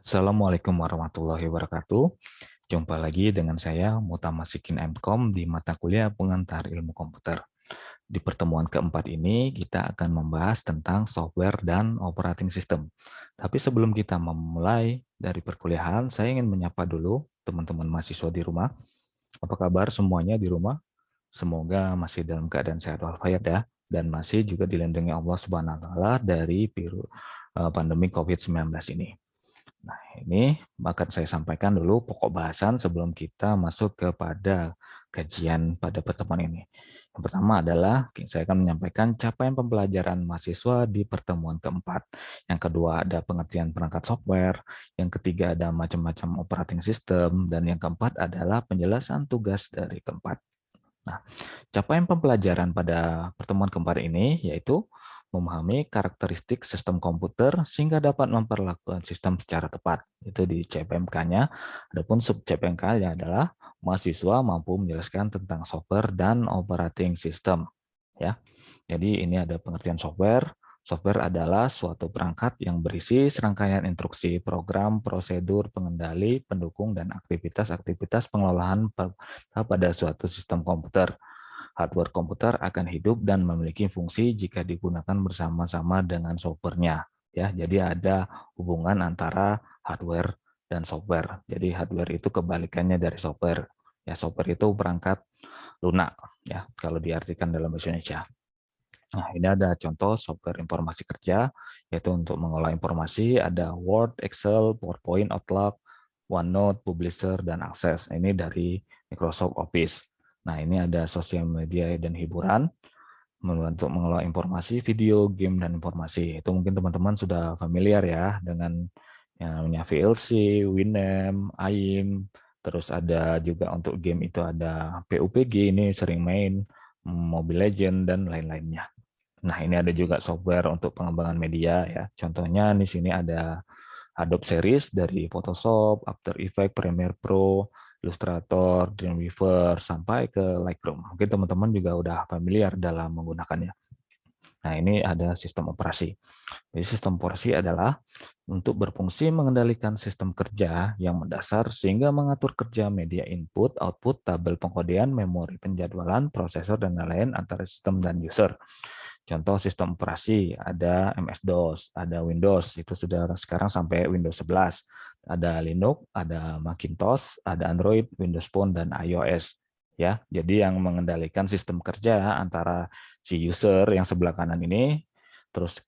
Assalamualaikum warahmatullahi wabarakatuh. Jumpa lagi dengan saya, Mutamasikin MKOM di mata kuliah Pengantar Ilmu Komputer. Di pertemuan keempat ini, kita akan membahas tentang software dan operating system. Tapi sebelum kita memulai dari perkuliahan, saya ingin menyapa dulu teman-teman mahasiswa di rumah. Apa kabar semuanya di rumah? Semoga masih dalam keadaan sehat walafiat ya, dan masih juga dilindungi Allah Subhanahu wa taala dari pandemi COVID-19 ini. Nah, ini akan saya sampaikan dulu pokok bahasan sebelum kita masuk kepada kajian pada pertemuan ini. Yang pertama adalah saya akan menyampaikan capaian pembelajaran mahasiswa di pertemuan keempat. Yang kedua ada pengertian perangkat software. Yang ketiga ada macam-macam operating system. Dan yang keempat adalah penjelasan tugas dari keempat. Nah, capaian pembelajaran pada pertemuan keempat ini yaitu memahami karakteristik sistem komputer sehingga dapat memperlakukan sistem secara tepat. Itu di CPMK-nya. Adapun sub CPMK-nya adalah mahasiswa mampu menjelaskan tentang software dan operating system. Ya, jadi ini ada pengertian software. Software adalah suatu perangkat yang berisi serangkaian instruksi, program, prosedur, pengendali, pendukung, dan aktivitas-aktivitas pengelolaan pada suatu sistem komputer. Hardware komputer akan hidup dan memiliki fungsi jika digunakan bersama-sama dengan software-nya. Ya, jadi ada hubungan antara hardware dan software. Jadi hardware itu kebalikannya dari software. Ya, software itu perangkat lunak ya kalau diartikan dalam bahasa Indonesia. Nah, ini ada contoh software informasi kerja, yaitu untuk mengolah informasi, ada Word, Excel, PowerPoint, Outlook, OneNote, Publisher, dan Access. Ini dari Microsoft Office. Nah, ini ada sosial media dan hiburan, untuk mengolah informasi, video, game, dan informasi. Itu mungkin teman-teman sudah familiar ya dengan yang namanya VLC, Winamp, AIM, terus ada juga untuk game itu ada PUBG, ini sering main, Mobile Legend, dan lain-lainnya. Nah, ini ada juga software untuk pengembangan media ya. Contohnya di sini ada Adobe Series dari Photoshop, After Effects, Premiere Pro, Illustrator, Dreamweaver, sampai ke Lightroom. Mungkin teman-teman juga udah familiar dalam menggunakannya. Nah, ini ada sistem operasi. Jadi sistem operasi adalah untuk berfungsi mengendalikan sistem kerja yang mendasar sehingga mengatur kerja media input, output, tabel pengkodean, memori penjadwalan, prosesor, dan lain-lain antara sistem dan user. Contoh sistem operasi ada MS-DOS, ada Windows, itu sudah sekarang sampai Windows 11. Ada Linux, ada Macintosh, ada Android, Windows Phone, dan iOS. Ya, jadi yang mengendalikan sistem kerja antara si user yang sebelah kanan ini terus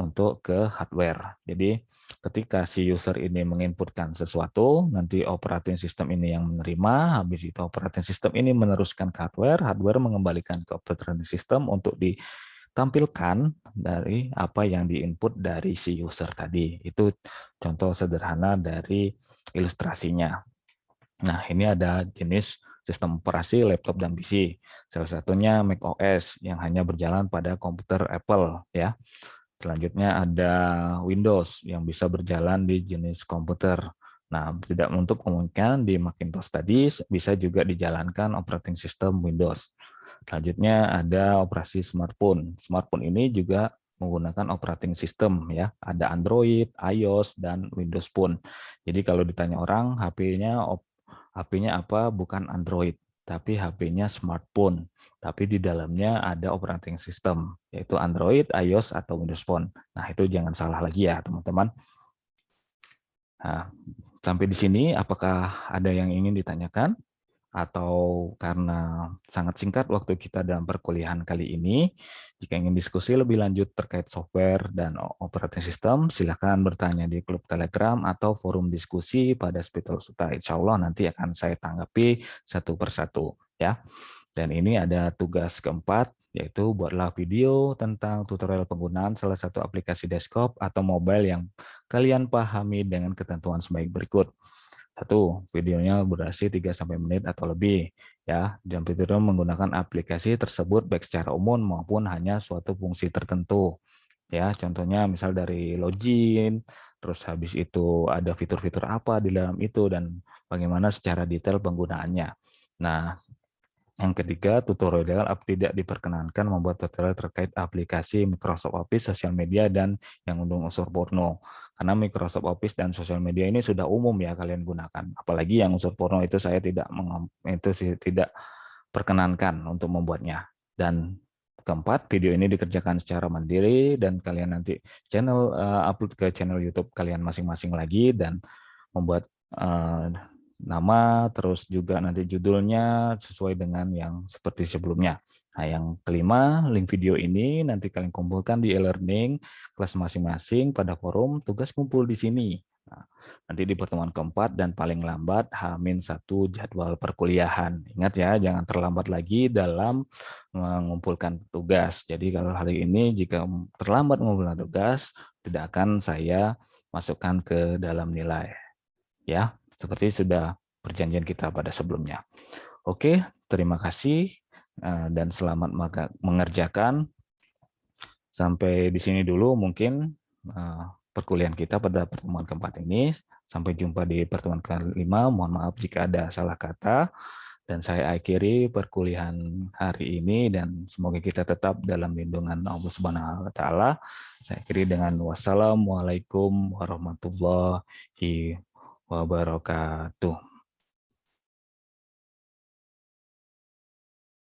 untuk ke hardware. Jadi ketika si user ini menginputkan sesuatu, nanti operating system ini yang menerima, habis itu operating system ini meneruskan ke hardware, hardware mengembalikan ke operating system untuk ditampilkan dari apa yang diinput dari si user tadi. Itu contoh sederhana dari ilustrasinya. Nah, ini ada jenis sistem operasi laptop dan PC. Salah satunya macOS yang hanya berjalan pada komputer Apple ya. Selanjutnya ada Windows yang bisa berjalan di jenis komputer. Nah, tidak menutup kemungkinan di Macintosh tadi bisa juga dijalankan operating system Windows. Selanjutnya ada operasi smartphone. Smartphone ini juga menggunakan operating system ya. Ada Android, iOS, dan Windows Phone. Jadi kalau ditanya orang HP-nya apa? Bukan Android, tapi HP-nya smartphone. Tapi di dalamnya ada operating system, yaitu Android, iOS, atau Windows Phone. Nah, itu jangan salah lagi ya, teman-teman. Nah, sampai di sini, apakah ada yang ingin ditanyakan? Atau karena sangat singkat waktu kita dalam perkuliahan kali ini, jika ingin diskusi lebih lanjut terkait software dan operating system, silakan bertanya di grup Telegram atau forum diskusi pada Spital Suta. Insya Allah nanti akan saya tanggapi satu persatu. Ya. Dan ini ada tugas keempat, yaitu buatlah video tentang tutorial penggunaan salah satu aplikasi desktop atau mobile yang kalian pahami dengan ketentuan sebaik berikut. Satu, videonya durasi 3-5 menit atau lebih. Ya, dan video menggunakan aplikasi tersebut baik secara umum maupun hanya suatu fungsi tertentu. Ya, contohnya misal dari login, terus habis itu ada fitur-fitur apa di dalam itu dan bagaimana secara detail penggunaannya. Nah, yang ketiga, tutorial tidak diperkenankan membuat tutorial terkait aplikasi Microsoft Office, sosial media, dan yang mengandung unsur porno. karena Microsoft Office dan sosial media ini sudah umum ya kalian gunakan. Apalagi yang unsur porno itu saya tidak perkenankan untuk membuatnya. Dan keempat, video ini dikerjakan secara mandiri dan kalian nanti upload ke channel YouTube kalian masing-masing lagi dan membuat nama, terus juga nanti judulnya sesuai dengan yang seperti sebelumnya. Nah, yang kelima, link video ini nanti kalian kumpulkan di e-learning kelas masing-masing pada forum tugas kumpul di sini. Nah, nanti di pertemuan keempat dan paling lambat H-1 jadwal perkuliahan. Ingat ya, jangan terlambat lagi dalam mengumpulkan tugas. Jadi kalau hari ini jika terlambat mengumpulkan tugas, tidak akan saya masukkan ke dalam nilai. Ya, seperti sudah perjanjian kita pada sebelumnya. Oke, terima kasih dan selamat mengerjakan. Sampai di sini dulu mungkin perkuliahan kita pada pertemuan keempat ini. Sampai jumpa di pertemuan kelima. Mohon maaf jika ada salah kata. Dan saya akhiri perkuliahan hari ini dan semoga kita tetap dalam lindungan Allah Subhanahu wa taala. Saya akhiri dengan wassalamualaikum warahmatullahi wabarakatuh.